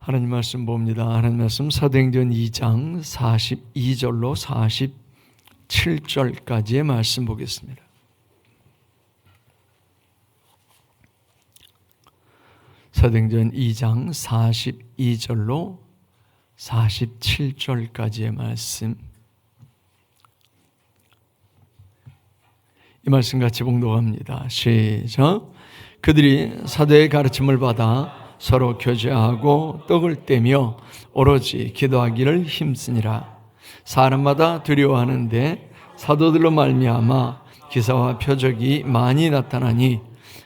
하나님 말씀 봅니다. 하나님 말씀 사도행전 2장 42절로 47절까지의 말씀 보겠습니다. 사도행전 2장 42절로 47절까지의 말씀, 이 말씀 같이 봉독합니다. 시작. 그들이 사도의 가르침을 받아 서로 교제하고 떡을 떼며 오로지 기도하기를 힘쓰니라. 사람마다 두려워하는데 사도들로 말미암아 기사와 표적이 많이 나타나니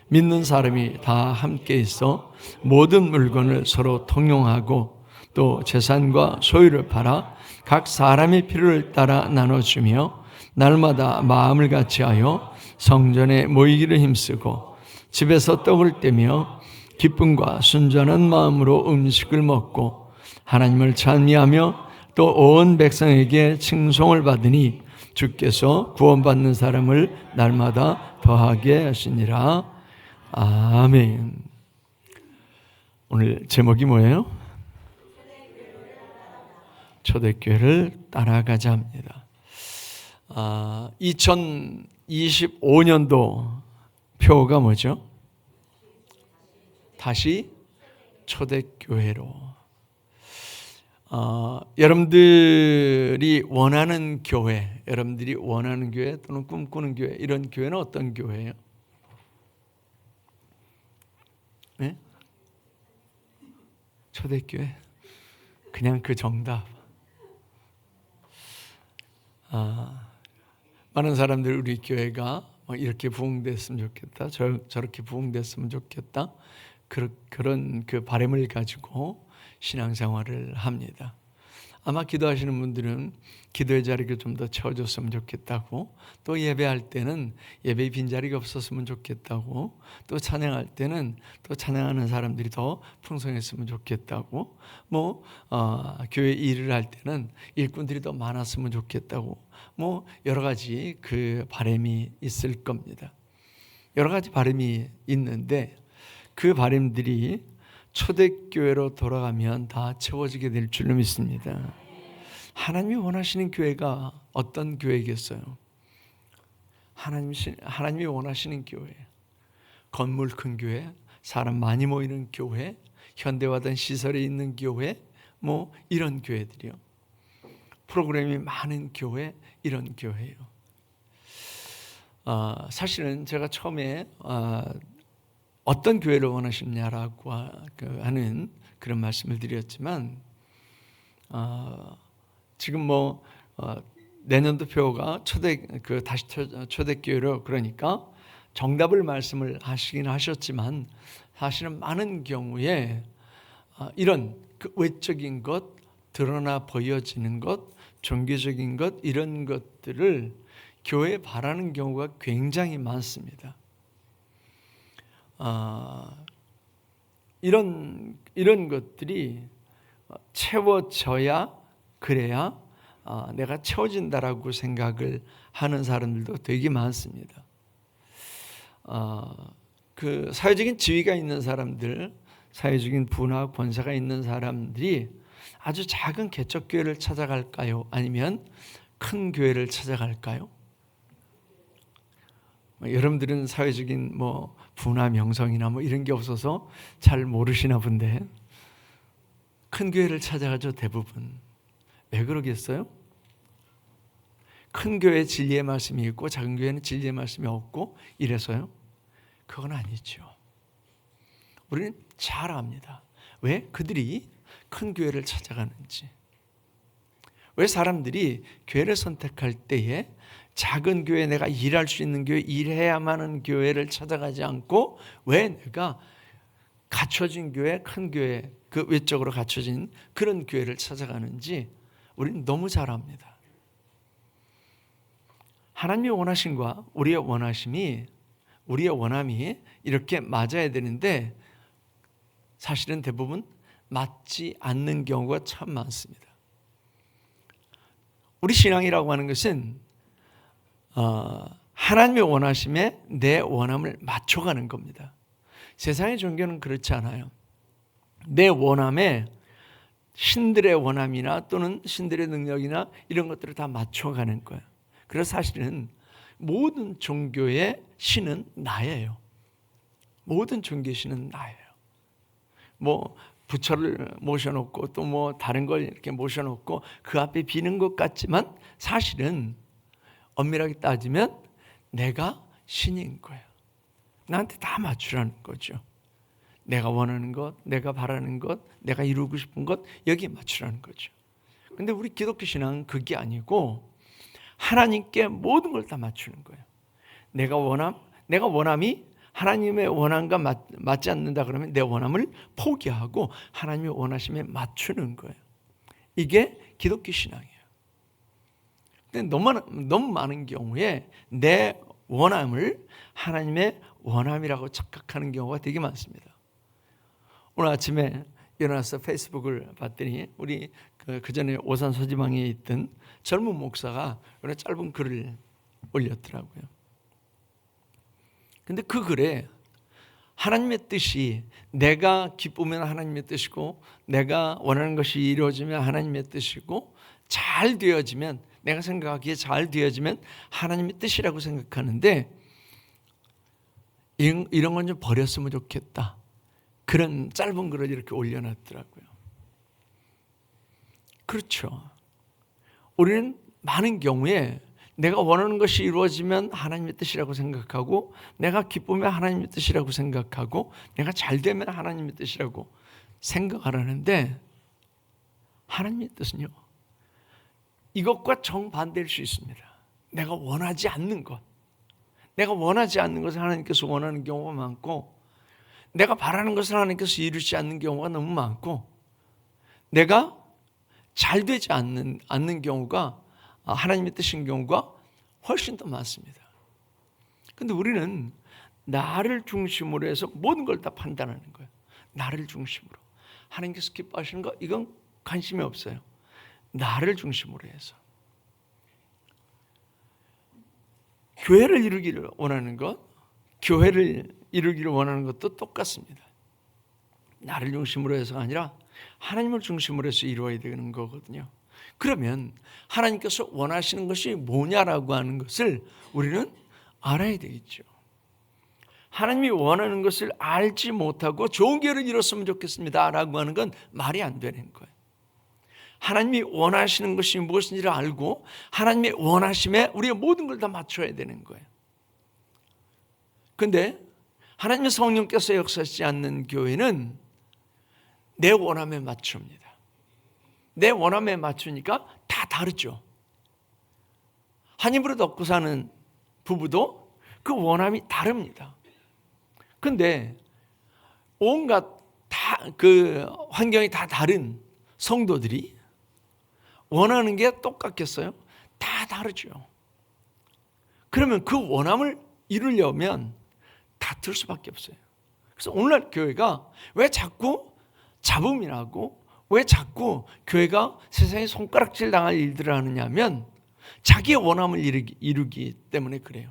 믿는 사람이 다 함께 있어 모든 물건을 서로 통용하고 또 재산과 소유를 팔아 각 사람의 필요를 따라 나눠주며 날마다 마음을 같이하여 성전에 모이기를 힘쓰고 집에서 떡을 떼며 기쁨과 순전한 마음으로 음식을 먹고 하나님을 찬미하며 또 온 백성에게 칭송을 받으니 주께서 구원받는 사람을 날마다 더하게 하시니라. 아멘. 오늘 제목이 뭐예요? 초대교회를 따라가자 합니다. 2025년도 표가 뭐죠? 다시 초대교회로. 여러분들이 원하는 교회, 여러분들이 원하는 교회 또는 꿈꾸는 교회, 이런 교회는 어떤 교회예요? 네? 초대교회. 그냥 그 정답. 많은 사람들 우리 교회가 이렇게 부흥됐으면 좋겠다, 저렇게 부흥됐으면 좋겠다, 그런 그 바람을 가지고 신앙생활을 합니다. 아마 기도하시는 분들은 기도의 자리가 좀 더 채워줬으면 좋겠다고, 또 예배할 때는 예배의 빈자리가 없었으면 좋겠다고, 또 찬양할 때는 또 찬양하는 사람들이 더 풍성했으면 좋겠다고, 교회 일을 할 때는 일꾼들이 더 많았으면 좋겠다고, 여러 가지 그 바람이 있을 겁니다. 여러 가지 바람이 있는데 그 바람들이 초대교회로 돌아가면 다 채워지게 될 줄로 믿습니다. 하나님이 원하시는 교회가 어떤 교회겠어요? 하나님이 원하시는 교회, 건물 큰 교회, 사람 많이 모이는 교회, 현대화된 시설에 있는 교회, 이런 교회들이요. 프로그램이 많은 교회, 이런 교회예요. 사실은 제가 처음에 어떤 교회를 원하시냐라고 하는 그런 말씀을 드렸지만, 지금 내년도 표가 다시 초대교회로, 그러니까 정답을 말씀을 하시긴 하셨지만, 사실은 많은 경우에 이런 그 외적인 것, 드러나 보여지는 것, 종교적인 것, 이런 것들을 교회에 바라는 경우가 굉장히 많습니다. 이런 것들이 채워져야, 그래야 내가 채워진다라고 생각을 하는 사람들도 되게 많습니다. 그 사회적인 지위가 있는 사람들, 사회적인 부나 권세가 있는 사람들이 아주 작은 개척교회를 찾아갈까요? 아니면 큰 교회를 찾아갈까요? 여러분들은 사회적인 부나 명성이나 이런 게 없어서 잘 모르시나 본데, 큰 교회를 찾아가죠, 대부분. 왜 그러겠어요? 큰 교회에 진리의 말씀이 있고 작은 교회는 진리의 말씀이 없고 이래서요? 그건 아니죠. 우리는 잘 압니다. 왜 그들이 큰 교회를 찾아가는지, 왜 사람들이 교회를 선택할 때에 작은 교회, 내가 일할 수 있는 교회, 일해야만 하는 교회를 찾아가지 않고 왜 내가 갖춰진 교회, 큰 교회, 그 외적으로 갖춰진 그런 교회를 찾아가는지 우리는 너무 잘 압니다. 하나님의 원하심과 우리의 원함이 이렇게 맞아야 되는데 사실은 대부분 맞지 않는 경우가 참 많습니다. 우리 신앙이라고 하는 것은 하나님의 원하심에 내 원함을 맞춰가는 겁니다. 세상의 종교는 그렇지 않아요. 내 원함에 신들의 원함이나 또는 신들의 능력이나 이런 것들을 다 맞춰가는 거예요. 그래서 사실은 모든 종교의 신은 나예요. 모든 종교의 신은 나예요. 뭐 부처를 모셔놓고 또 뭐 다른 걸 이렇게 모셔놓고 그 앞에 비는 것 같지만 사실은 엄밀하게 따지면 내가 신인 거예요. 나한테 다 맞추라는 거죠. 내가 원하는 것, 내가 바라는 것, 내가 이루고 싶은 것 여기에 맞추라는 거죠. 근데 우리 기독교 신앙은 그게 아니고 하나님께 모든 걸 다 맞추는 거예요. 내가 원함이 하나님의 원함과 맞지 않는다 그러면 내 원함을 포기하고 하나님의 원하심에 맞추는 거예요. 이게 기독교 신앙이에요. 근데 너무 많은 경우에 내 원함을 하나님의 원함이라고 착각하는 경우가 되게 많습니다. 오늘 아침에 일어나서 페이스북을 봤더니 우리 그 전에 오산 서지방에 있던 젊은 목사가 오늘 짧은 글을 올렸더라고요. 근데 그 글에 하나님의 뜻이 내가 기쁘면 하나님의 뜻이고 내가 원하는 것이 이루어지면 하나님의 뜻이고 잘 되어지면 내가 생각하기에 잘 되어지면 하나님의 뜻이라고 생각하는데 이런 건 좀 버렸으면 좋겠다. 그런 짧은 글을 이렇게 올려놨더라고요. 그렇죠. 우리는 많은 경우에 내가 원하는 것이 이루어지면 하나님의 뜻이라고 생각하고 내가 기쁘면 하나님의 뜻이라고 생각하고 내가 잘 되면 하나님의 뜻이라고 생각을 하는데 하나님의 뜻은요. 이것과 정반대일 수 있습니다. 내가 원하지 않는 것. 내가 원하지 않는 것을 하나님께서 원하는 경우가 많고 내가 바라는 것을 하나님께서 이루지 않는 경우가 너무 많고 내가 잘 되지 않는 경우가 하나님의 뜻인 경우가 훨씬 더 많습니다. 그런데 우리는 나를 중심으로 해서 모든 걸 다 판단하는 거예요. 나를 중심으로. 하나님께서 기뻐하시는 거 이건 관심이 없어요. 나를 중심으로 해서. 교회를 이루기를 원하는 것, 교회를 이루기를 원하는 것도 똑같습니다. 나를 중심으로 해서가 아니라 하나님을 중심으로 해서 이루어야 되는 거거든요. 그러면 하나님께서 원하시는 것이 뭐냐라고 하는 것을 우리는 알아야 되겠죠. 하나님이 원하는 것을 알지 못하고 좋은 교회를 이뤘으면 좋겠습니다 라고 하는 건 말이 안 되는 거예요. 하나님이 원하시는 것이 무엇인지를 알고 하나님의 원하심에 우리의 모든 걸 다 맞춰야 되는 거예요. 그런데 하나님의 성령께서 역사하지 않는 교회는 내 원함에 맞춥니다. 내 원함에 맞추니까 다 다르죠. 한 입으로 덮고 사는 부부도 그 원함이 다릅니다. 그런데 온갖 그 환경이 다 다른 성도들이 원하는 게 똑같겠어요? 다 다르죠. 그러면 그 원함을 이루려면 다툴 수밖에 없어요. 그래서 오늘날 교회가 왜 자꾸 잡음이 나고 왜 자꾸 교회가 세상에 손가락질 당할 일들을 하느냐면 자기의 원함을 이루기 때문에 그래요.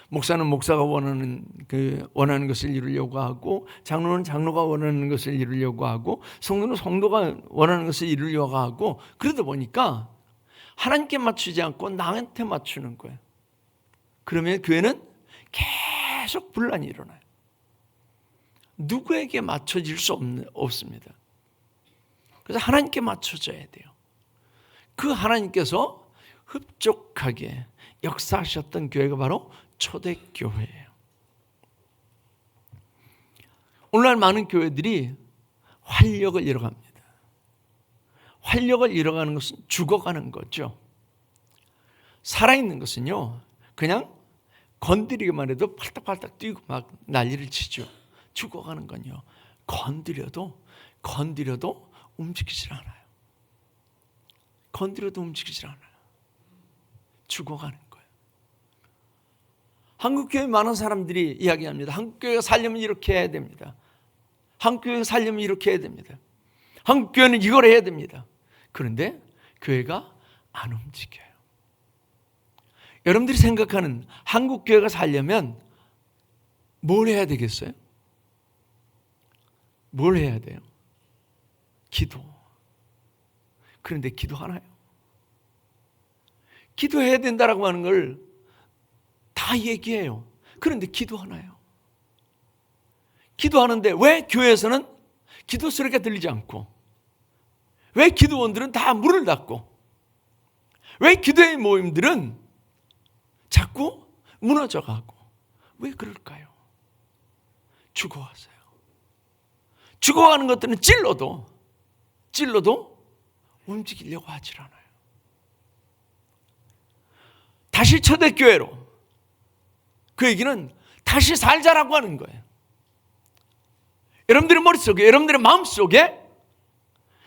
목사는 목사가 원하는 것을 이루려고 하고 장로는 장로가 원하는 것을 이루려고 하고 성도는 성도가 원하는 것을 이루려고 하고 그러다 보니까 하나님께 맞추지 않고 나한테 맞추는 거예요. 그러면 교회는 계속 분란이 일어나요. 누구에게 맞춰질 수 없습니다. 그래서 하나님께 맞춰져야 돼요. 그 하나님께서 흡족하게 역사하셨던 교회가 바로 초대교회예요. 오늘날 많은 교회들이 활력을 잃어갑니다. 활력을 잃어가는 것은 죽어가는 거죠. 살아있는 것은요, 그냥 건드리기만 해도 팔딱팔딱 뛰고 막 난리를 치죠. 죽어가는 건요, 건드려도 움직이질 않아요. 건드려도 움직이질 않아요. 죽어가는 거예요. 한국교회 많은 사람들이 이야기합니다. 한국교회가 살려면 이렇게 해야 됩니다. 한국교회가 살려면 이렇게 해야 됩니다. 한국교회는 이걸 해야 됩니다. 그런데 교회가 안 움직여요. 여러분들이 생각하는 한국교회가 살려면 뭘 해야 되겠어요? 뭘 해야 돼요? 기도. 그런데 기도하나요? 기도해야 된다라고 하는 걸 다 얘기해요. 그런데 기도하나요? 기도하는데 왜 교회에서는 기도 소리가 들리지 않고, 왜 기도원들은 다 문을 닫고, 왜 기도의 모임들은 자꾸 무너져가고, 왜 그럴까요? 죽어가서요. 죽어가는 것들은 찔러도 움직이려고 하질 않아요. 다시 초대교회로, 그 얘기는 다시 살자라고 하는 거예요. 여러분들의 머릿속에, 여러분들의 마음속에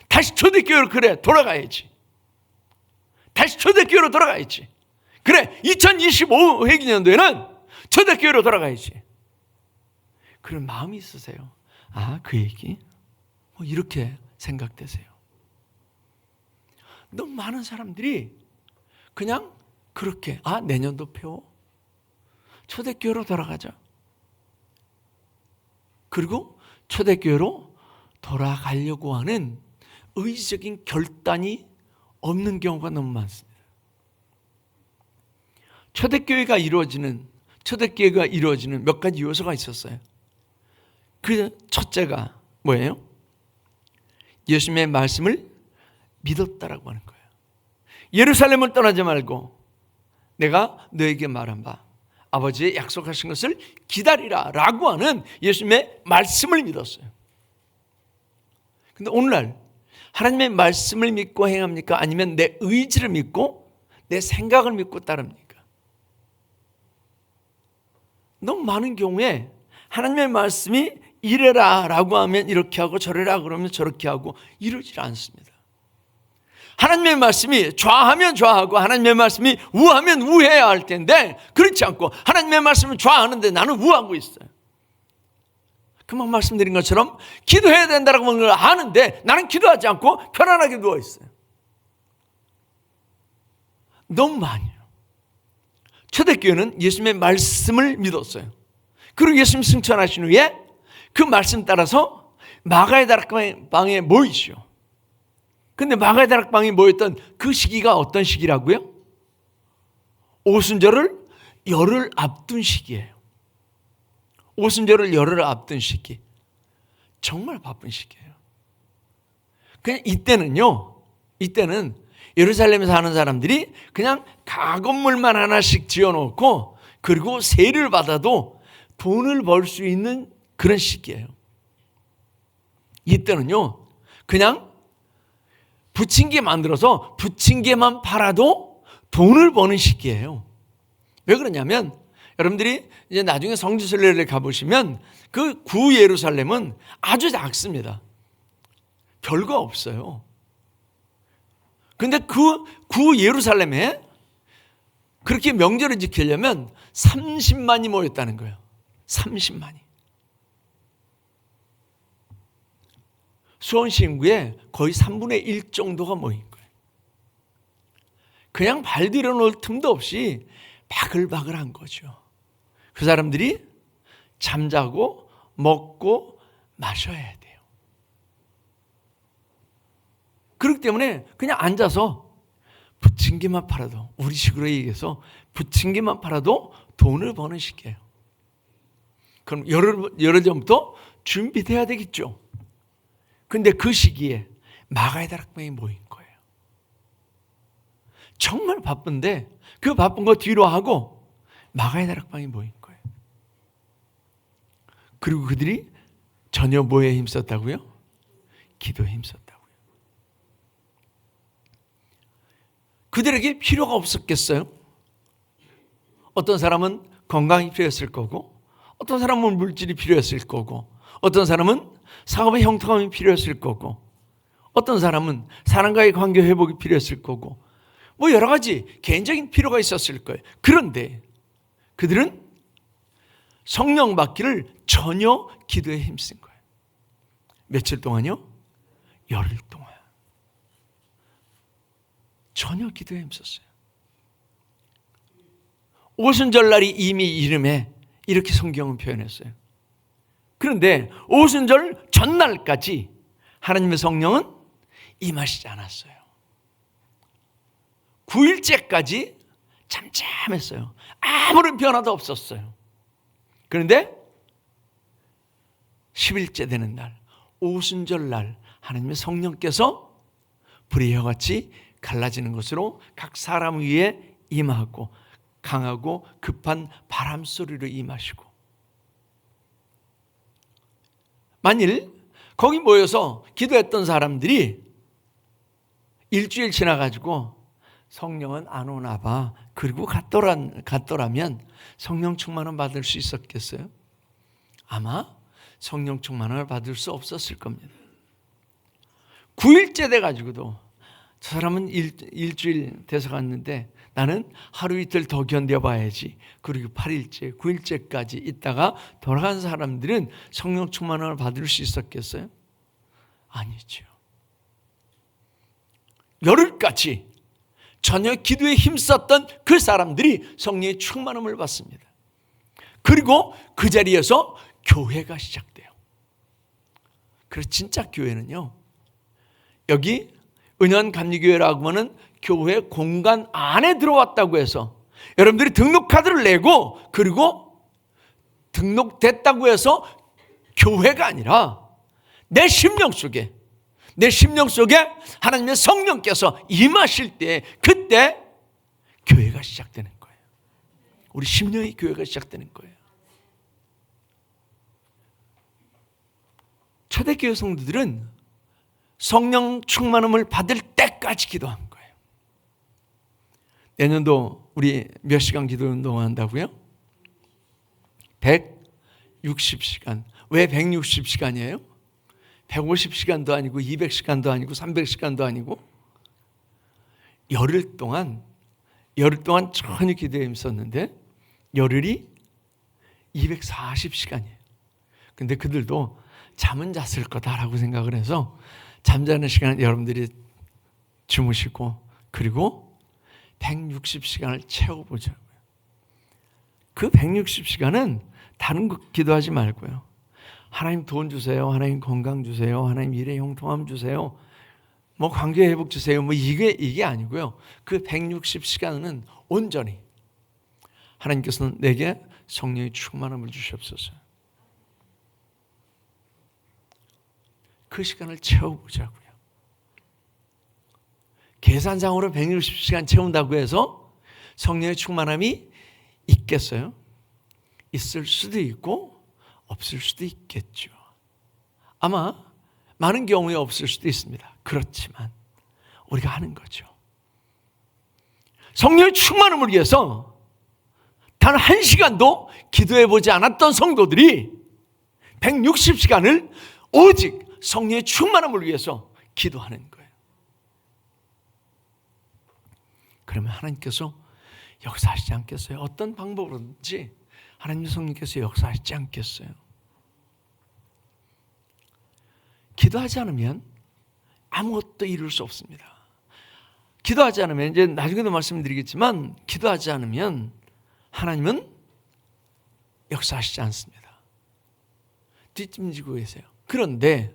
다시 초대교회로, 그래 돌아가야지, 다시 초대교회로 돌아가야지, 그래 2025 회기년도에는 초대교회로 돌아가야지, 그런 마음이 있으세요? 아, 그 얘기? 뭐 이렇게 생각되세요? 너무 많은 사람들이 그냥 그렇게, 아, 내년도 표 초대교회로 돌아가자, 그리고 초대교회로 돌아가려고 하는 의지적인 결단이 없는 경우가 너무 많습니다. 초대교회가 이루어지는 몇 가지 요소가 있었어요. 그 첫째가 뭐예요? 예수님의 말씀을 믿었다라고 하는 거예요. 예루살렘을 떠나지 말고 내가 너에게 말한 바 아버지의 약속하신 것을 기다리라 라고 하는 예수님의 말씀을 믿었어요. 근데 오늘날 하나님의 말씀을 믿고 행합니까? 아니면 내 의지를 믿고 내 생각을 믿고 따릅니까? 너무 많은 경우에 하나님의 말씀이 이래라 라고 하면 이렇게 하고, 저래라 그러면 저렇게 하고, 이러질 않습니다. 하나님의 말씀이 좌하면 좌하고 하나님의 말씀이 우하면 우해야 할 텐데, 그렇지 않고 하나님의 말씀은 좌하는데 나는 우하고 있어요. 그만 말씀드린 것처럼 기도해야 된다고 하는 걸 아는데 나는 기도하지 않고 편안하게 누워있어요. 너무 많이요. 초대교회는 예수님의 말씀을 믿었어요. 그리고 예수님 승천하신 후에 그 말씀 따라서 마가의 다락방에 모이시오. 근데 마가의 다락방에 모였던 그 시기가 어떤 시기라고요? 오순절을 열흘 앞둔 시기예요. 오순절을 열흘 앞둔 시기. 정말 바쁜 시기예요. 그냥 이때는 예루살렘에 사는 사람들이 그냥 가건물만 하나씩 지어놓고, 그리고 세를 받아도 돈을 벌 수 있는 그런 시기예요. 이때는요, 그냥 부침개 만들어서 부침개만 팔아도 돈을 버는 시기예요. 왜 그러냐면, 여러분들이 이제 나중에 성지순례를 가보시면 그 구 예루살렘은 아주 작습니다. 별거 없어요. 근데 그 구 예루살렘에 그렇게 명절을 지키려면 30만이 모였다는 거예요. 30만이. 수원시인구에 거의 3분의 1 정도가 모인 거예요. 그냥 발 들여놓을 틈도 없이 바글바글한 거죠. 그 사람들이 잠자고 먹고 마셔야 돼요. 그렇기 때문에 그냥 앉아서 부침개만 팔아도, 우리식으로 얘기해서 부침개만 팔아도 돈을 버는 시기예요. 그럼 열흘 전부터 준비돼야 되겠죠. 근데 그 시기에 마가의 다락방에 모인 거예요. 정말 바쁜데 그 바쁜 거 뒤로 하고 마가의 다락방에 모인 거예요. 그리고 그들이 전혀 뭐에 힘썼다고요? 기도에 힘썼다고요. 그들에게 필요가 없었겠어요? 어떤 사람은 건강이 필요했을 거고, 어떤 사람은 물질이 필요했을 거고, 어떤 사람은 사업의 형통함이 필요했을 거고, 어떤 사람은 사람과의 관계 회복이 필요했을 거고, 뭐 여러 가지 개인적인 필요가 있었을 거예요. 그런데 그들은 성령 받기를 전혀 기도에 힘쓴 거예요. 며칠 동안요? 열흘 동안. 전혀 기도에 힘썼어요. 오순절날이 이미 이름에 이렇게 성경은 표현했어요. 그런데 오순절 전날까지 하나님의 성령은 임하시지 않았어요. 9일째까지 잠잠했어요. 아무런 변화도 없었어요. 그런데 10일째 되는 날, 오순절 날 하나님의 성령께서 불의 혀같이 갈라지는 것으로 각 사람 위에 임하고 강하고 급한 바람 소리로 임하시고, 만일 거기 모여서 기도했던 사람들이 일주일 지나가지고 성령은 안 오나 봐, 그리고 갔더라면 성령 충만을 받을 수 있었겠어요? 아마 성령 충만을 받을 수 없었을 겁니다. 9일째 돼가지고도 저 사람은 일주일 돼서 갔는데 나는 하루 이틀 더 견뎌봐야지, 그리고 8일째, 9일째까지 있다가 돌아간 사람들은 성령 충만을 받을 수 있었겠어요? 아니죠. 열흘까지 전혀 기도에 힘썼던 그 사람들이 성령의 충만함을 받습니다. 그리고 그 자리에서 교회가 시작돼요. 그래서 진짜 교회는요, 여기 은연감리교회라고 하는 교회 공간 안에 들어왔다고 해서 여러분들이 등록카드를 내고 그리고 등록됐다고 해서 교회가 아니라 내 심령 속에 하나님의 성령께서 임하실 때, 그때 교회가 시작되는 거예요. 우리 심령의 교회가 시작되는 거예요. 초대교회 성도들은 성령 충만함을 받을 때까지 기도한 거예요. 내년도 우리 몇 시간 기도 운동한다고요? 160시간. 왜 160시간이에요? 150시간도 아니고 200시간도 아니고 300시간도 아니고 열흘 동안 전혀 기도에 힘썼는데 열흘이 240시간이에요. 근데 그들도 잠은 잤을 거다라고 생각을 해서 잠자는 시간은 여러분들이 주무시고 그리고 160시간을 채워보자고요. 그 160시간은 다른 거 기도하지 말고요. 하나님 돈 주세요. 하나님 건강 주세요. 하나님 일의 형통함 주세요. 뭐 관계 회복 주세요. 뭐 이게 아니고요. 그 160시간은 온전히 하나님께서는 내게 성령의 충만함을 주시옵소서. 그 시간을 채워보자고요. 계산상으로 160시간 채운다고 해서 성령의 충만함이 있겠어요? 있을 수도 있고 없을 수도 있겠죠. 아마 많은 경우에 없을 수도 있습니다. 그렇지만 우리가 하는 거죠. 성령의 충만함을 위해서 단 1시간도 기도해보지 않았던 성도들이 160시간을 오직 성령의 충만함을 위해서 기도하는 거예요. 그러면 하나님께서 역사하시지 않겠어요? 어떤 방법으로든지 하나님 성령께서 역사하시지 않겠어요? 기도하지 않으면 아무것도 이룰 수 없습니다. 기도하지 않으면, 이제 나중에도 말씀드리겠지만, 기도하지 않으면 하나님은 역사하시지 않습니다. 뒷짐지고 계세요. 그런데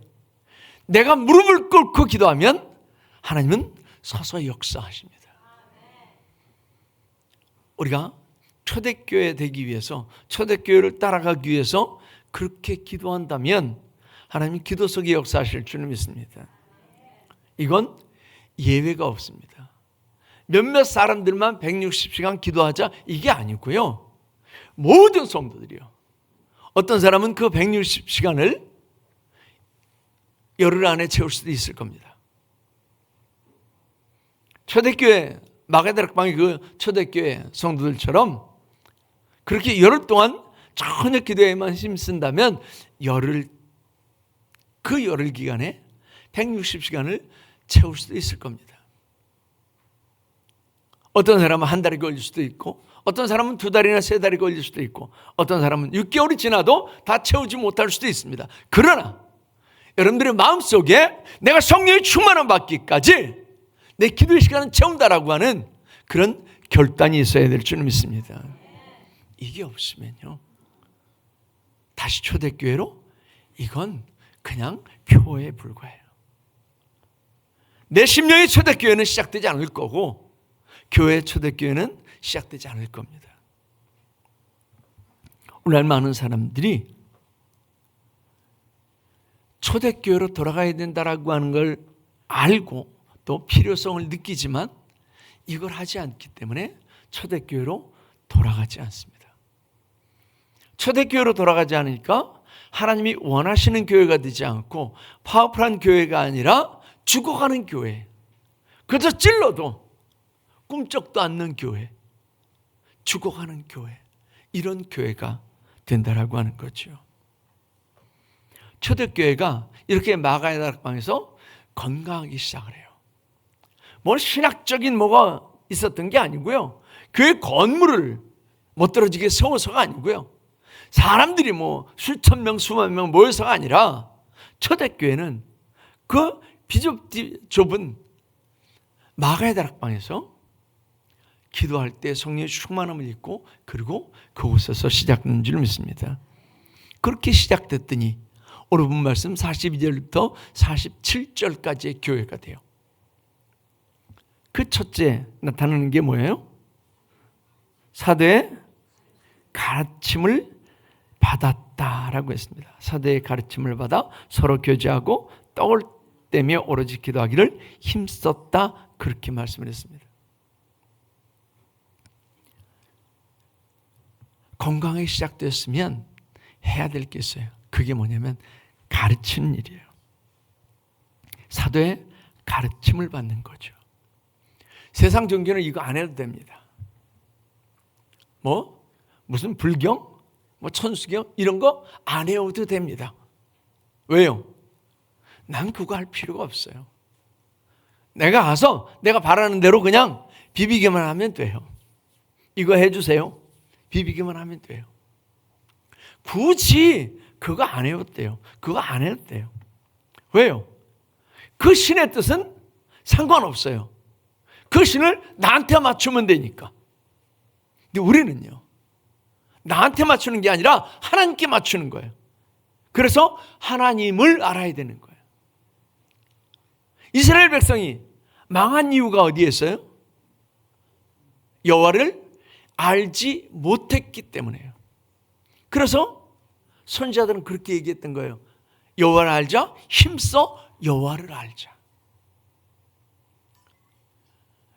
내가 무릎을 꿇고 기도하면 하나님은 서서 역사하십니다. 우리가 초대교회 되기 위해서, 초대교회를 따라가기 위해서 그렇게 기도한다면 하나님이 기도 속에 역사하실 줄 믿습니다. 이건 예외가 없습니다. 몇몇 사람들만 160시간 기도하자 이게 아니고요. 모든 성도들이요. 어떤 사람은 그 160시간을 열흘 안에 채울 수도 있을 겁니다. 초대교회 마가다락방의 그 초대교회 성도들처럼 그렇게 열흘 동안 전혀 기도에만 힘쓴다면 그 열흘 기간에 160시간을 채울 수도 있을 겁니다. 어떤 사람은 한 달이 걸릴 수도 있고, 어떤 사람은 2달이나 3달이 걸릴 수도 있고, 어떤 사람은 6개월이 지나도 다 채우지 못할 수도 있습니다. 그러나 여러분들의 마음속에 내가 성령의 충만함 받기까지 내 기도의 시간은 채운다라고 하는 그런 결단이 있어야 될 줄 믿습니다. 이게 없으면요, 다시 초대교회로 이건 그냥 표에 불과해요. 내 심령의 초대교회는 시작되지 않을 거고 교회, 초대교회는 시작되지 않을 겁니다. 오늘 많은 사람들이 초대교회로 돌아가야 된다라고 하는 걸 알고 또 필요성을 느끼지만 이걸 하지 않기 때문에 초대교회로 돌아가지 않습니다. 초대교회로 돌아가지 않으니까 하나님이 원하시는 교회가 되지 않고 파워풀한 교회가 아니라 죽어가는 교회, 그저 찔러도 꿈쩍도 않는 교회, 죽어가는 교회, 이런 교회가 된다라고 하는 거죠. 초대교회가 이렇게 마가의 다락방에서 건강하기 시작을 해요. 뭐 신학적인 뭐가 있었던 게 아니고요. 교회 건물을 못 떨어지게 세워서가 아니고요. 사람들이 뭐 수천 명, 수만 명 모여서가 아니라 초대교회는 그 좁은 마가의 다락방에서 기도할 때 성령의 충만함을 입고 그리고 그곳에서 시작된 줄 믿습니다. 그렇게 시작됐더니 오늘 본 말씀 42절부터 47절까지의 교회가 돼요. 그 첫째 나타나는 게 뭐예요? 사도의 가르침을 받았다라고 했습니다. 사도의 가르침을 받아 서로 교제하고 떡을 떼며 오로지 기도하기를 힘썼다, 그렇게 말씀을 했습니다. 건강하게 시작되었으면 해야 될 게 있어요. 그게 뭐냐면 가르치는 일이에요. 사도의 가르침을 받는 거죠. 세상 종교는 이거 안 해도 됩니다. 무슨 불경, 천수경 이런 거 안 해도 됩니다. 왜요? 난 그거 할 필요가 없어요. 내가 가서 내가 바라는 대로 그냥 비비기만 하면 돼요. 이거 해주세요. 비비기만 하면 돼요. 굳이 그거 안 해도 돼요. 그거 안 해도 돼요. 왜요? 그 신의 뜻은 상관없어요. 그 신을 나한테 맞추면 되니까. 근데 우리는요, 나한테 맞추는 게 아니라 하나님께 맞추는 거예요. 그래서 하나님을 알아야 되는 거예요. 이스라엘 백성이 망한 이유가 어디에 있어요? 여호와를 알지 못했기 때문에요. 그래서 선지자들은 그렇게 얘기했던 거예요. 여호와를 알자, 힘써 여호와를 알자.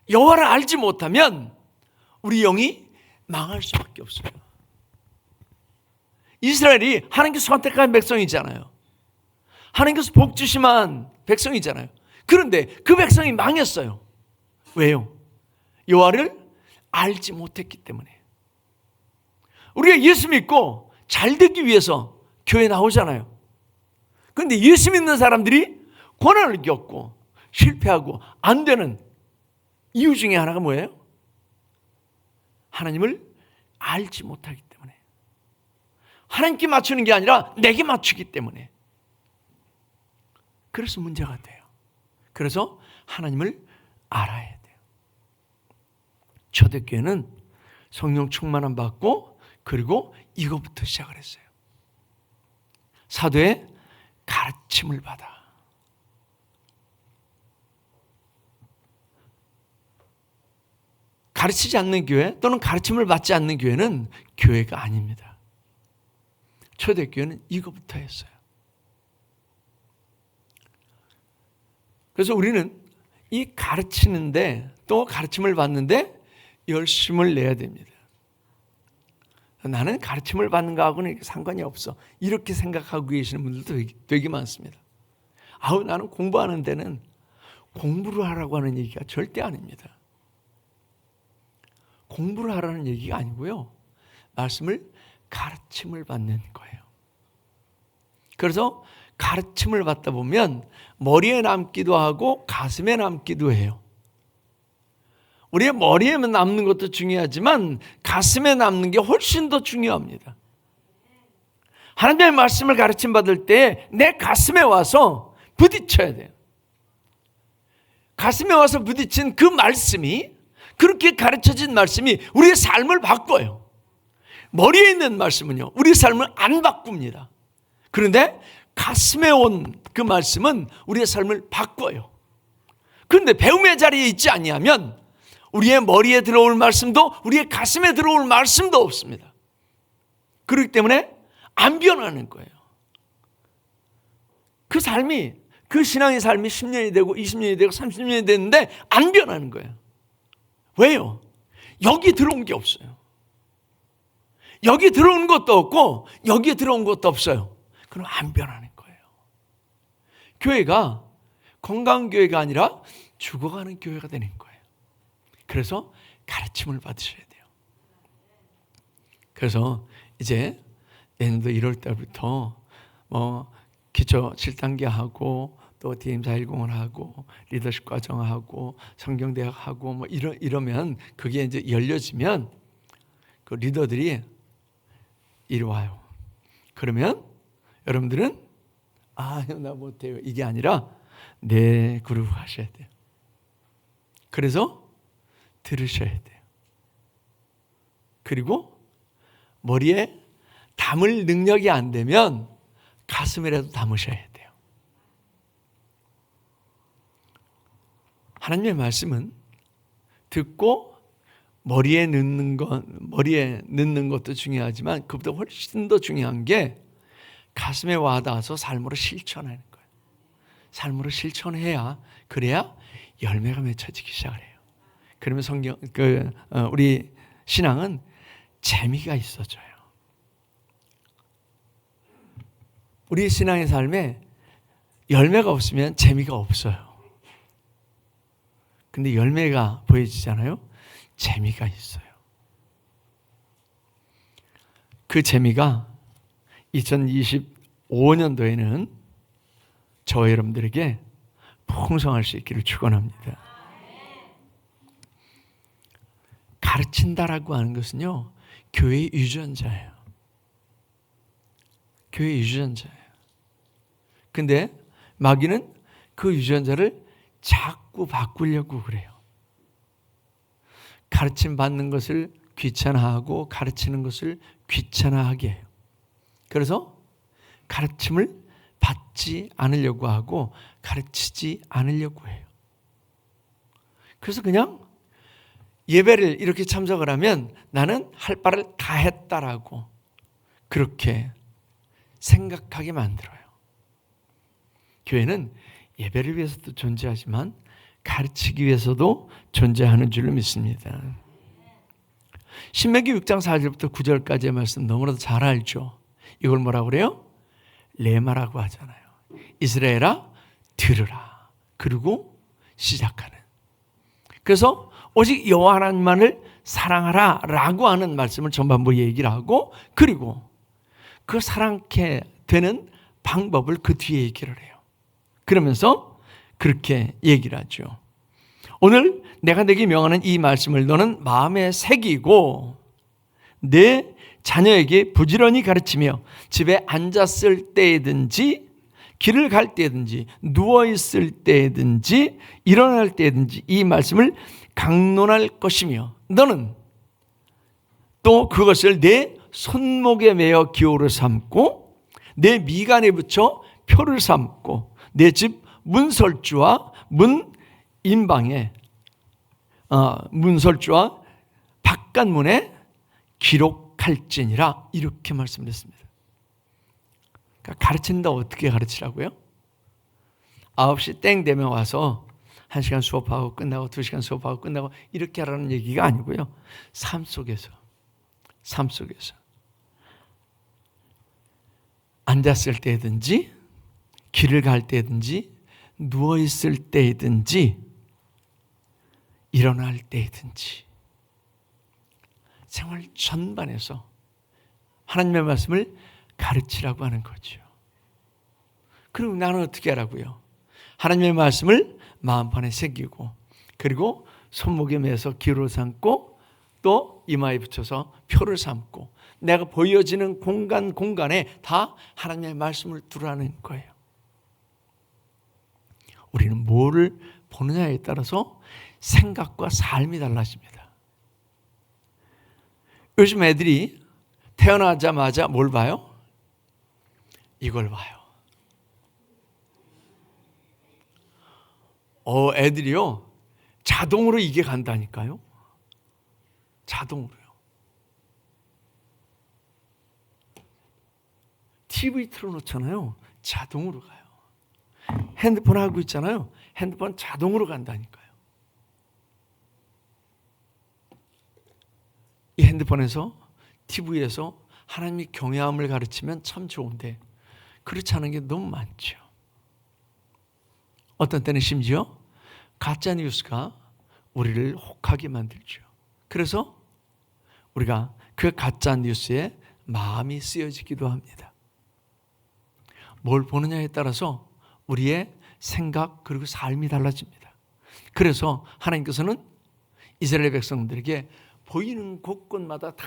여호와를 알지 못하면 우리 영이 망할 수밖에 없어요. 이스라엘이 하나님께서 선택한 백성이잖아요. 하나님께서 복 주심한 백성이잖아요. 그런데 그 백성이 망했어요. 왜요? 여호와를 알지 못했기 때문에. 우리가 예수 믿고 잘 되기 위해서 교회 나오잖아요. 그런데 예수 믿는 사람들이 고난을 겪고 실패하고 안 되는 이유 중에 하나가 뭐예요? 하나님을 알지 못하기 때문에. 하나님께 맞추는 게 아니라 내게 맞추기 때문에. 그래서 문제가 돼요. 그래서 하나님을 알아야 돼요. 초대교회는 성령 충만함 받고 그리고 이거부터 시작을 했어요. 사도의 가르침을 받아. 가르치지 않는 교회 또는 가르침을 받지 않는 교회는 교회가 아닙니다. 초대교회는 이거부터 했어요. 그래서 우리는 이 가르치는데 또 가르침을 받는데 열심을 내야 됩니다. 나는 가르침을 받는 거하고는 상관이 없어, 이렇게 생각하고 계시는 분들도 되게 많습니다. 나는 공부하는 데는 공부를 하라고 하는 얘기가 절대 아닙니다. 공부를 하라는 얘기가 아니고요, 말씀을 가르침을 받는 거예요. 그래서 가르침을 받다 보면 머리에 남기도 하고 가슴에 남기도 해요. 우리의 머리에만 남는 것도 중요하지만 가슴에 남는 게 훨씬 더 중요합니다. 하나님의 말씀을 가르침 받을 때 내 가슴에 와서 부딪혀야 돼요. 가슴에 와서 부딪힌 그 말씀이, 그렇게 가르쳐진 말씀이 우리의 삶을 바꿔요. 머리에 있는 말씀은요, 우리 삶을 안 바꿉니다. 그런데 가슴에 온 그 말씀은 우리의 삶을 바꿔요. 그런데 배움의 자리에 있지 아니하면 우리의 머리에 들어올 말씀도 우리의 가슴에 들어올 말씀도 없습니다. 그렇기 때문에 안 변하는 거예요. 그 삶이, 그 신앙의 삶이 10년이 되고 20년이 되고 30년이 됐는데 안 변하는 거예요. 왜요? 여기 들어온 게 없어요. 여기 들어온 것도 없고 여기에 들어온 것도 없어요. 그럼 안 변하는 거예요. 교회가 건강한 교회가 아니라 죽어가는 교회가 되는 거예요. 그래서 가르침을 받으셔야 돼요. 그래서 이제 내년도 1월 달부터 기초 7단계 하고 또 DM410을 하고 리더십 과정하고 성경대학하고 이러면 그게 이제 열려지면 그 리더들이 이리 와요. 그러면 여러분들은 나 못해요 이게 아니라 네 그룹 하셔야 돼요. 그래서 들으셔야 돼요. 그리고 머리에 담을 능력이 안 되면 가슴이라도 담으셔야 돼요. 하나님의 말씀은 듣고 머리에 넣는 것도 중요하지만 그보다 훨씬 더 중요한 게 가슴에 와닿아서 삶으로 실천하는 거예요. 삶으로 실천해야 그래야 열매가 맺혀지기 시작을 해요. 그러면 우리 신앙은 재미가 있어져요. 우리 신앙의 삶에 열매가 없으면 재미가 없어요. 근데 열매가 보여지잖아요. 재미가 있어요. 그 재미가 2025년도에는 저와 여러분들에게 풍성할 수 있기를 축원합니다. 가르친다라고 하는 것은요, 교회의 유전자예요. 교회의 유전자예요. 근데 마귀는 그 유전자를 자꾸 바꾸려고 그래요. 가르침 받는 것을 귀찮아하고 가르치는 것을 귀찮아하게 해요. 그래서 가르침을 받지 않으려고 하고 가르치지 않으려고 해요. 그래서 그냥 예배를 이렇게 참석을 하면 나는 할 바를 다 했다라고 그렇게 생각하게 만들어요. 교회는 예배를 위해서도 존재하지만 가르치기 위해서도 존재하는 줄로 믿습니다. 신명기 6장 4절부터 9절까지의 말씀 너무나도 잘 알죠. 이걸 뭐라고 그래요? 레마라고 하잖아요. 이스라엘아 들으라. 그리고 시작하는. 그래서 오직 여호와 하나님만을 사랑하라 라고 하는 말씀을 전반부 얘기를 하고 그리고 그 사랑케 되는 방법을 그 뒤에 얘기를 해요. 그러면서 그렇게 얘기를 하죠. 오늘 내가 내게 명하는 이 말씀을 너는 마음에 새기고 내 자녀에게 부지런히 가르치며 집에 앉았을 때든지 길을 갈 때든지 누워있을 때든지 일어날 때든지 이 말씀을 강론할 것이며 너는 또 그것을 내 손목에 매어 기호를 삼고 내 미간에 붙여 표를 삼고 내 집 문설주와 문인방에 문설주와 바깥문에 기록할지니라 이렇게 말씀드렸습니다. 그러니까 가르친다 어떻게 가르치라고요? 9시 땡 되면 와서 1시간 수업하고 끝나고 2시간 수업하고 끝나고 이렇게 하라는 얘기가 아니고요. 삶 속에서 앉았을 때든지 길을 갈 때든지 누워있을 때든지 일어날 때든지 생활 전반에서 하나님의 말씀을 가르치라고 하는 거죠. 그럼 나는 어떻게 하라고요? 하나님의 말씀을 마음판에 새기고 그리고 손목에 매서 기호를 삼고 또 이마에 붙여서 표를 삼고 내가 보여지는 공간에 다 하나님의 말씀을 두라는 거예요. 우리는 뭐를 보느냐에 따라서 생각과 삶이 달라집니다. 요즘 애들이 태어나자마자 뭘 봐요? 이걸 봐요. 애들이요 자동으로 이게 간다니까요. 자동으로요. TV 틀어놓잖아요. 자동으로 가요. 핸드폰 하고 있잖아요. 핸드폰 자동으로 간다니까요. 이 핸드폰에서, TV에서 하나님이 경외함을 가르치면 참 좋은데 그렇지 않은 게 너무 많죠. 어떤 때는 심지어 가짜 뉴스가 우리를 혹하게 만들죠. 그래서 우리가 그 가짜 뉴스에 마음이 쓰여지기도 합니다. 뭘 보느냐에 따라서 우리의 생각 그리고 삶이 달라집니다. 그래서 하나님께서는 이스라엘 백성들에게 보이는 곳곳마다 다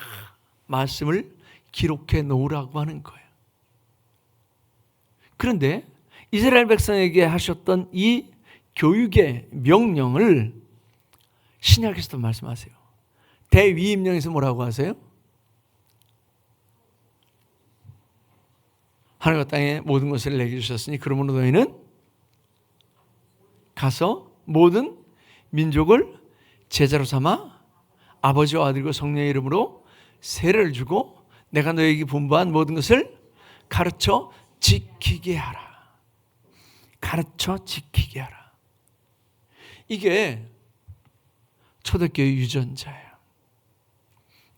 말씀을 기록해 놓으라고 하는 거예요. 그런데 이스라엘 백성에게 하셨던 이 교육의 명령을 신약에서도 말씀하세요. 대위임령에서 뭐라고 하세요? 하늘과 땅에 모든 것을 내게 주셨으니 그러므로 너희는 가서 모든 민족을 제자로 삼아 아버지와 아들과 성령의 이름으로 세례를 주고 내가 너희에게 분부한 모든 것을 가르쳐 지키게 하라. 가르쳐 지키게 하라. 이게 초대교회 유전자예요.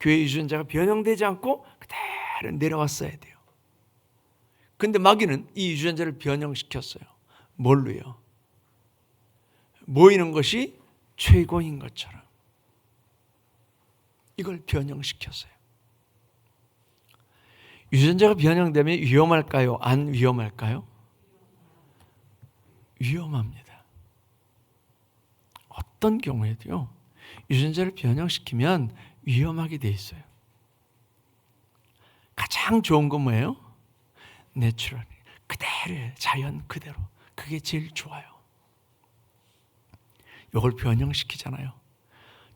교회 유전자가 변형되지 않고 그대로 내려왔어야 돼요. 근데 마귀는 이 유전자를 변형시켰어요. 뭘로요? 모이는 것이 최고인 것처럼 이걸 변형시켰어요. 유전자가 변형되면 위험할까요? 안 위험할까요? 위험합니다. 어떤 경우에도요, 유전자를 변형시키면 위험하게 돼 있어요. 가장 좋은 건 뭐예요? 내추럴, 그대로의 자연 그대로. 그게 제일 좋아요. 이걸 변형시키잖아요.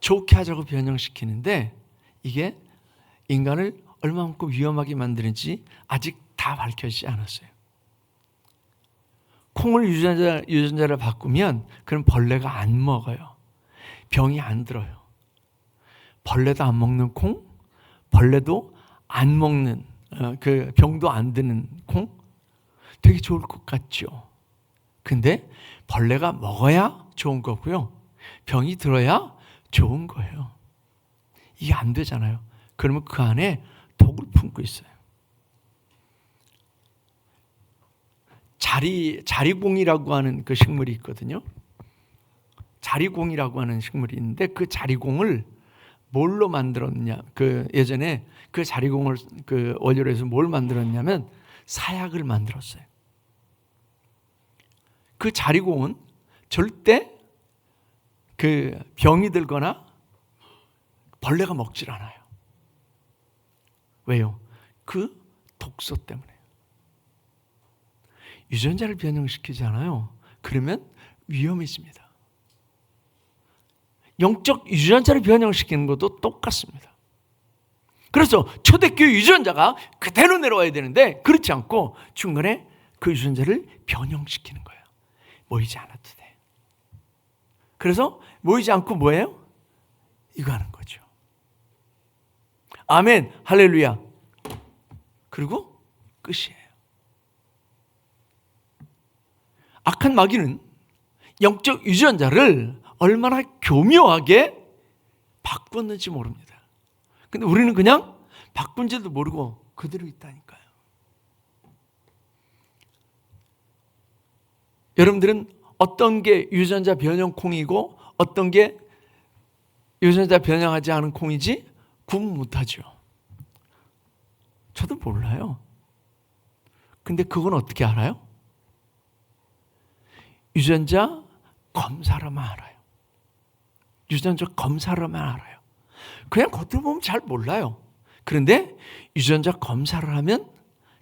좋게 하자고 변형시키는데 이게 인간을 얼마만큼 위험하게 만드는지 아직 다 밝혀지지 않았어요. 콩을 유전자를 바꾸면 그럼 벌레가 안 먹어요. 병이 안 들어요. 벌레도 안 먹는 콩, 벌레도 안 먹는 그 병도 안 드는 콩, 되게 좋을 것 같죠. 근데 벌레가 먹어야 좋은 거고요. 병이 들어야 좋은 거예요. 이게 안 되잖아요. 그러면 그 안에 독을 품고 있어요. 자리공이라고 하는 그 식물이 있거든요. 자리공이라고 하는 식물이 있는데 그 자리공을 뭘로 만들었냐? 그 예전에 그 자리공을 그 원료로 해서 뭘 만들었냐면 사약을 만들었어요. 그 자리공은 절대 그 병이 들거나 벌레가 먹질 않아요. 왜요? 그 독소 때문에. 유전자를 변형시키잖아요. 그러면 위험해집니다. 영적 유전자를 변형시키는 것도 똑같습니다. 그래서 초대교회 유전자가 그대로 내려와야 되는데 그렇지 않고 중간에 그 유전자를 변형시키는 거예요. 모이지 않아도 돼. 그래서 모이지 않고 뭐예요? 이거 하는 거죠. 아멘, 할렐루야. 그리고 끝이에요. 악한 마귀는 영적 유전자를 얼마나 교묘하게 바꿨는지 모릅니다. 근데 우리는 그냥 바꾼지도 모르고 그대로 있다니까요. 여러분들은 어떤 게 유전자 변형 콩이고 어떤 게 유전자 변형하지 않은 콩인지 구분 못하죠. 저도 몰라요. 근데 그건 어떻게 알아요? 유전자 검사로만 알아요. 유전자 검사로만 알아요. 그냥 겉으로 보면 잘 몰라요. 그런데 유전자 검사를 하면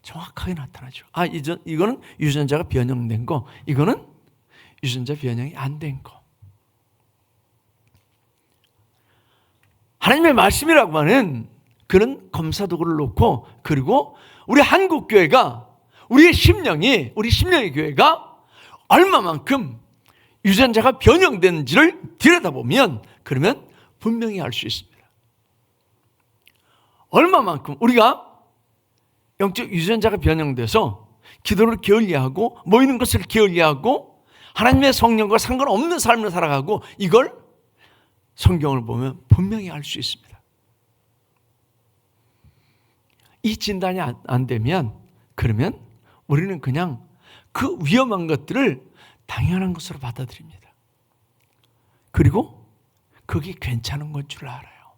정확하게 나타나죠. 아, 이거는 유전자가 변형된 거, 이거는 유전자 변형이 안 된 거. 하나님의 말씀이라고 하는 그런 검사 도구를 놓고, 그리고 우리 한국교회가, 우리의 심령이, 우리 심령의 교회가 얼마만큼 유전자가 변형되는지를 들여다보면 그러면 분명히 알 수 있습니다. 얼마만큼 우리가 영적 유전자가 변형돼서 기도를 게을리하고 모이는 것을 게을리하고 하나님의 성령과 상관없는 삶을 살아가고, 이걸 성경을 보면 분명히 알 수 있습니다. 이 진단이 안 되면 그러면 우리는 그냥 그 위험한 것들을 당연한 것으로 받아들입니다. 그리고 그게 괜찮은 건 줄 알아요.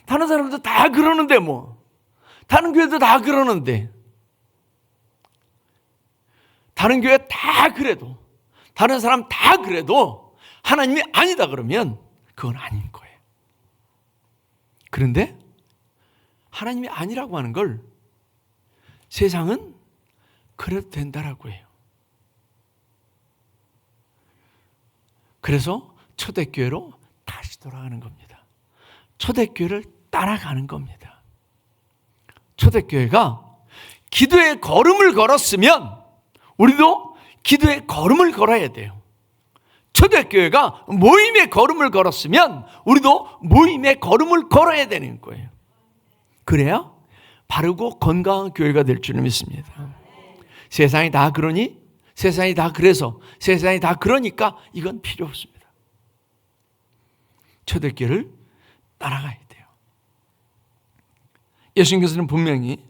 다른 사람도 다 그러는데 다른 교회도 다 그러는데, 다른 교회 다 그래도, 다른 사람 다 그래도 하나님이 아니다 그러면 그건 아닌 거예요. 그런데 하나님이 아니라고 하는 걸 세상은 그래도 된다라고 해요. 그래서 초대교회로 다시 돌아가는 겁니다. 초대교회를 따라가는 겁니다. 초대교회가 기도의 걸음을 걸었으면 우리도 기도의 걸음을 걸어야 돼요. 초대교회가 모임의 걸음을 걸었으면 우리도 모임의 걸음을 걸어야 되는 거예요. 그래야 바르고 건강한 교회가 될 줄 믿습니다. 세상이 다 그러니, 세상이 다 그래서, 세상이 다 그러니까 이건 필요 없습니다. 초대교회를 따라가야 돼요. 예수님께서는 분명히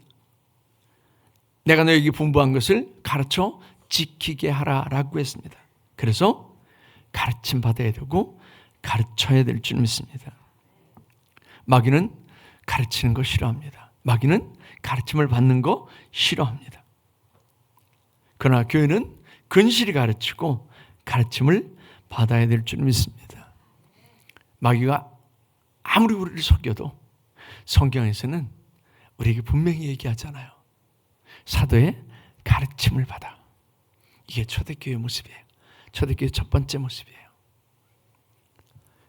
내가 너에게 분부한 것을 가르쳐 지키게 하라라고 했습니다. 그래서 가르침 받아야 되고 가르쳐야 될 줄 믿습니다. 마귀는 가르치는 거 싫어합니다. 마귀는 가르침을 받는 거 싫어합니다. 그러나 교회는 근실히 가르치고 가르침을 받아야 될 줄 믿습니다. 마귀가 아무리 우리를 속여도 성경에서는 우리에게 분명히 얘기하잖아요. 사도의 가르침을 받아. 이게 초대교회 모습이에요. 초대교회 첫 번째 모습이에요.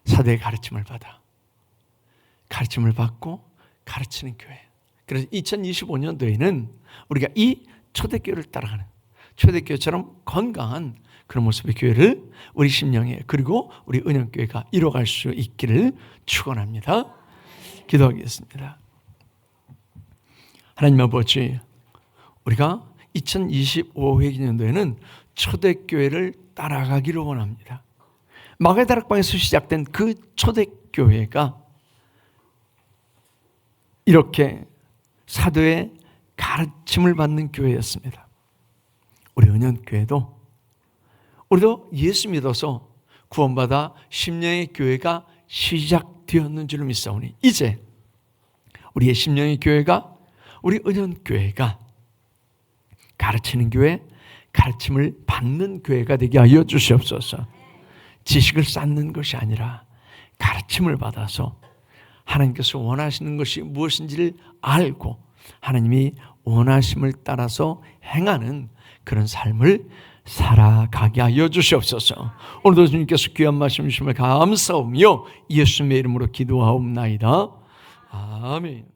사도의 가르침을 받아. 가르침을 받고 가르치는 교회. 그래서 2025년도에는 우리가 이 초대교회를 따라가는, 초대교회처럼 건강한 그런 모습의 교회를 우리 심령에, 그리고 우리 은영교회가 이뤄갈 수 있기를 축원합니다. 기도하겠습니다. 하나님 아버지, 우리가 2025회기년도에는 초대교회를 따라가기를 원합니다. 마가의 다락방에서 시작된 그 초대교회가 이렇게 사도의 가르침을 받는 교회였습니다. 우리 은연교회도, 우리도 예수 믿어서 구원받아 심령의 교회가 시작되었는 줄 믿사오니, 이제 우리의 심령의 교회가, 우리 은연교회가 가르치는 교회, 가르침을 받는 교회가 되게 하여 주시옵소서. 지식을 쌓는 것이 아니라 가르침을 받아서 하나님께서 원하시는 것이 무엇인지를 알고 하나님이 원하심을 따라서 행하는 그런 삶을 살아가게 하여 주시옵소서. 오늘도 주님께서 귀한 말씀 주심을 감사하며 예수님의 이름으로 기도하옵나이다. 아멘.